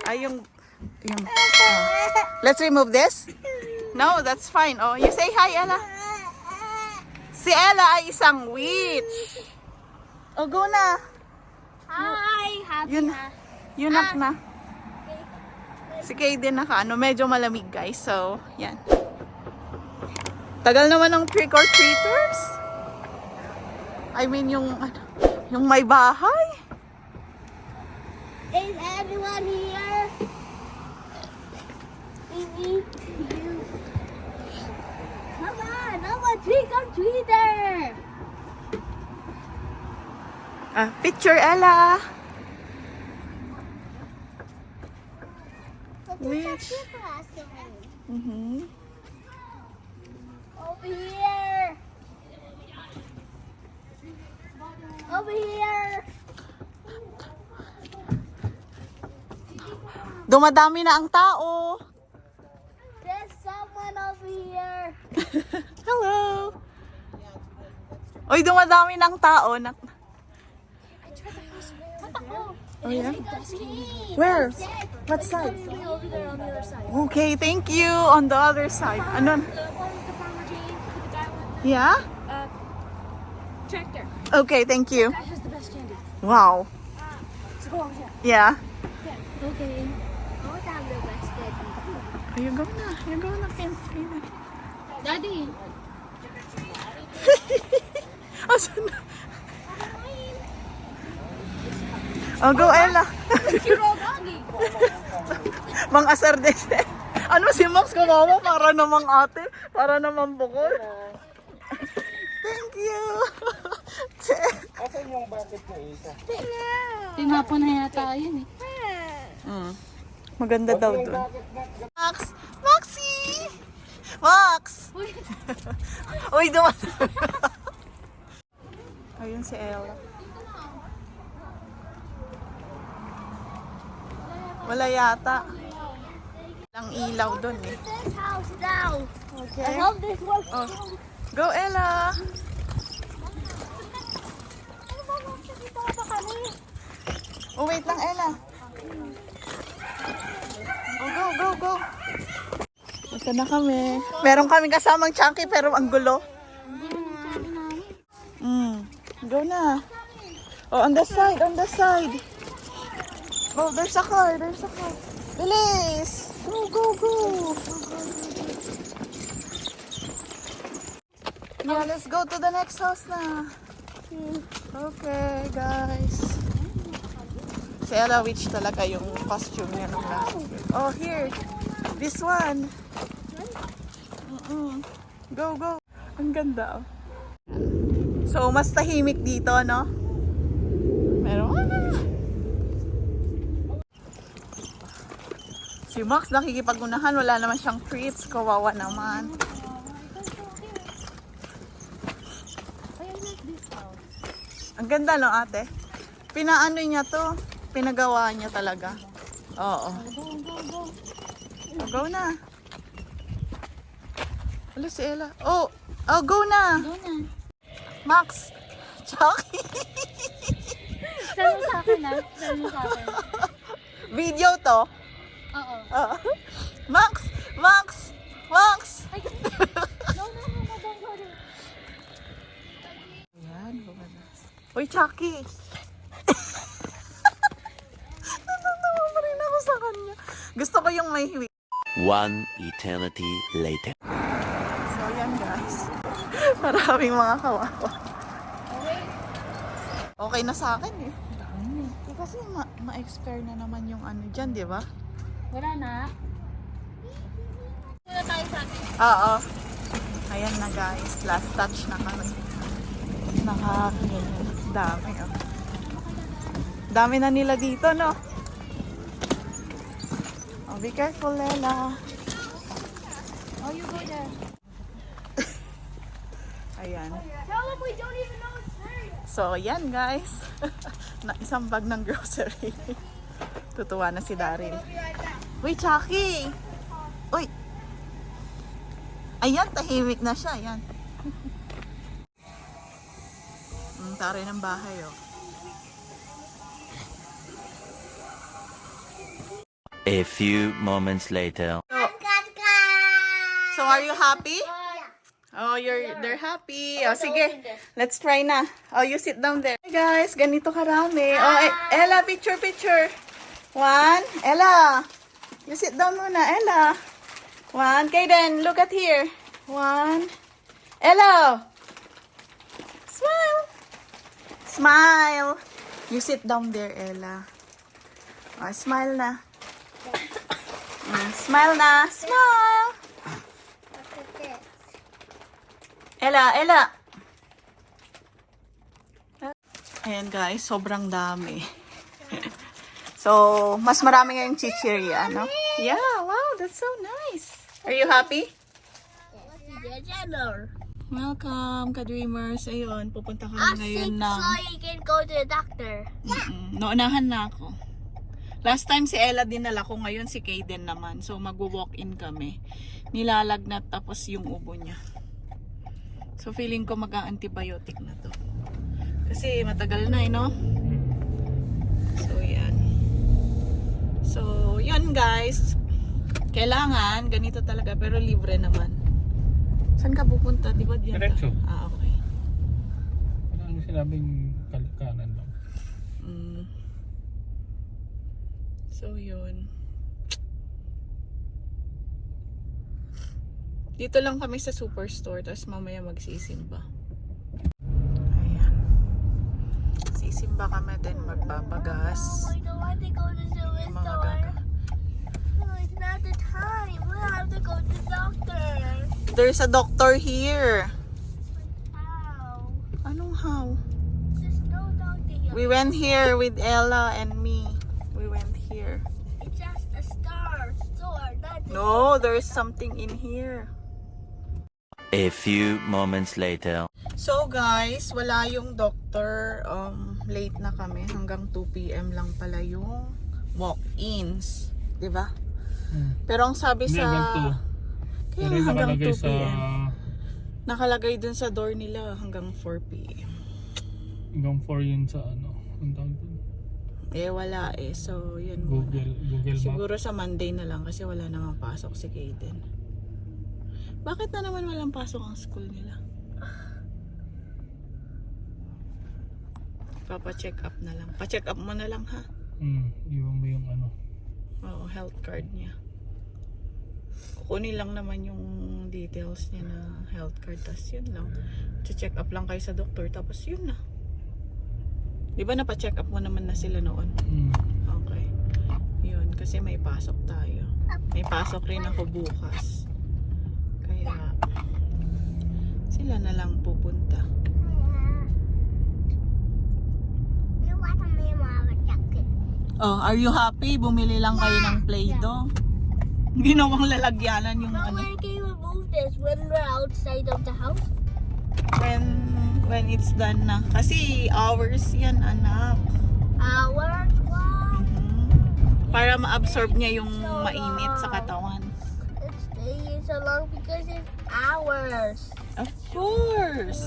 Ay, let's remove this. No, that's fine. Oh, you say hi, Ella. Si Ella ay isang witch. Oh, go na. Hi! Happy Yun, na. yun up na. Si Kaden medyo malamig guys. So, yan. Tagal naman ng trick or treaters. I mean, yung may bahay. Is everyone here? We need you. Come on, I'm a trick or treater. Picture Ella. Witch. Over here. Over here. Dumadami na ang tao. There's someone over here. Hello. Oy, dumadami ng tao. Oh, yeah? Where? What side? Over there on the other side. Okay, thank you. On the other side. Ano? Yeah? Tractor. Okay, thank you. That has the best candy. Wow. So go over here. Yeah. Okay. I want to have the best candy. Oh, you go na. You go na, Ken. Daddy. Asan na? Oh, go, Ella. Hero doggy. Mang asar din. Ano si Max kawawa? Para namang ate. Para namang bukol. Thank you. Asan yung bucket mo, Isa? Tinapon na yata yun eh. Maganda daw dun. Max! Maxie! Max! Uy, duman. Ayun si Ella. Wala yata. Walang ilaw dun eh. This house now. Okay. I hope this works. Oh. Go, Ella! Oh, wait lang, Ella. Oh, go, go, go. Ito na kami. Meron kaming kasamang chunky pero ang gulo. Go na. Oh, on the side, on the side. Oh, there's a car, there's a car. Bilis! Go, go, go. Yeah, let's go to the next house na. Okay, guys. Si Ella Witch talaga yung costume niya nung last year. Oh, here. This one. Go, go. Ang ganda, oh. So, mas tahimik dito, no? Pero, si Max nakikipag-unahan. Wala naman siyang treats. Kawawa naman. Ang ganda, no, ate? Pinaano niya to? Pinagawa niya talaga. Oo. Go na. Hello, si Ella. Oh, go na. Go na. Max. Chucky. Saan mo sa akin na? Saan mo sa akin? Video to. Oo. Oo. Max! Max! Max! No, don't go there. Ayan, bumaba. Uy, Chucky! Natatawa pa rin ako sa kanya. Gusto ko yung may hiwi. One eternity later. So, yan guys. Maraming mga kawawa. Okay na sa akin eh. Kasi ma-expire na naman yung ano dyan, di ba? Wala na. Wala tayo sa atin. Oo. Ayan na guys. Last touch na kami. Dami oh. Dami na nila dito, no? Oh, be careful, Lela. Oh, you go there. Ayan. Tell them we don't even know it's there yet. So, yan guys. Na isang bag ng grocery. Tutuwa na si Daryl. Uy, Chucky! Uy! Ayan, tahimik na siya. Ayan. Tari ng bahay, oh. A few moments later. So, are you happy? Oh, they're happy. Oh, sige. Let's try na. Oh, you sit down there. Hey guys, ganito karami. Oh, Ella, picture. 1. Ella. You sit down muna, Ella. 1. Kaden, look at here. 1. Ella. Smile. Smile. You sit down there, Ella. Oh, smile na. Smile na. Smile. Ella. Ayan guys, sobrang dami. So, mas marami ngayong chichirya, no? Yeah, wow, that's so nice. Are you happy? Welcome, ka-dreamers. Ayun, pupunta kami ngayon ng... you can go to the doctor. Naunahan na ako. Last time si Ella dinala ko, ngayon si Kaden naman. So, mag-walk-in kami. Nilalagnat tapos yung ubo niya. So, feeling ko mag-antibiotic na to. Kasi matagal na, no? So, yan. So, yun guys. Kailangan, ganito talaga, pero libre naman. Saan ka pupunta? Di ba diyan? Diretso. Ah, okay. Parang sinabing kanan lang. So, yun. Dito lang kami sa superstore, tapos mamaya magsisimba. Ayan. Sisimba kami din, magpapagas. I don't want to go to the Mga store. gaga. No, it's not the time. We have to go to the doctor. There's a doctor here. How? Anong how? There's no doctor here. We went here with Ella and me. We went here. It's just a store. Not the No, there's something in here. A few moments later. So guys, wala yung doctor. Late na kami. Hanggang 2 p.m. lang pala yung walk-ins. Diba? Pero ang sabi Hindi, sa... hanggang 2. Kaya Pero hanggang nakalagay 2 sa... p.m. Nakalagay dun sa door nila hanggang 4 p.m. Hanggang 4 yun sa ano. Ang tawag dun? Eh wala eh. So yun muna. Google Map. Siguro sa Monday na lang kasi wala namang pasok si Kaden. Bakit na naman walang pasok ang school nila? Papa-check up na lang. Pa-check up mo na lang ha. Iwan mo yung ano. Oo, health card niya. Kukunin lang naman yung details niya na health card. Tapos yun lang. Check up lang kayo sa doktor. Tapos yun na. Di ba napa-check up mo naman na sila noon? Okay. Yun, kasi may pasok tayo. May pasok rin ako bukas. Kaya sila na lang pupunta. Oh, are you happy? Bumili lang kayo ng Play-Doh. Ginawang lalagyanan yung But ano. when can you remove this? When we're outside of the house? When it's done na. Kasi hours yan, anak. Hours? What? Para ma-absorb niya yung mainit sa katawan. It's staying so long because it's hours. Of course.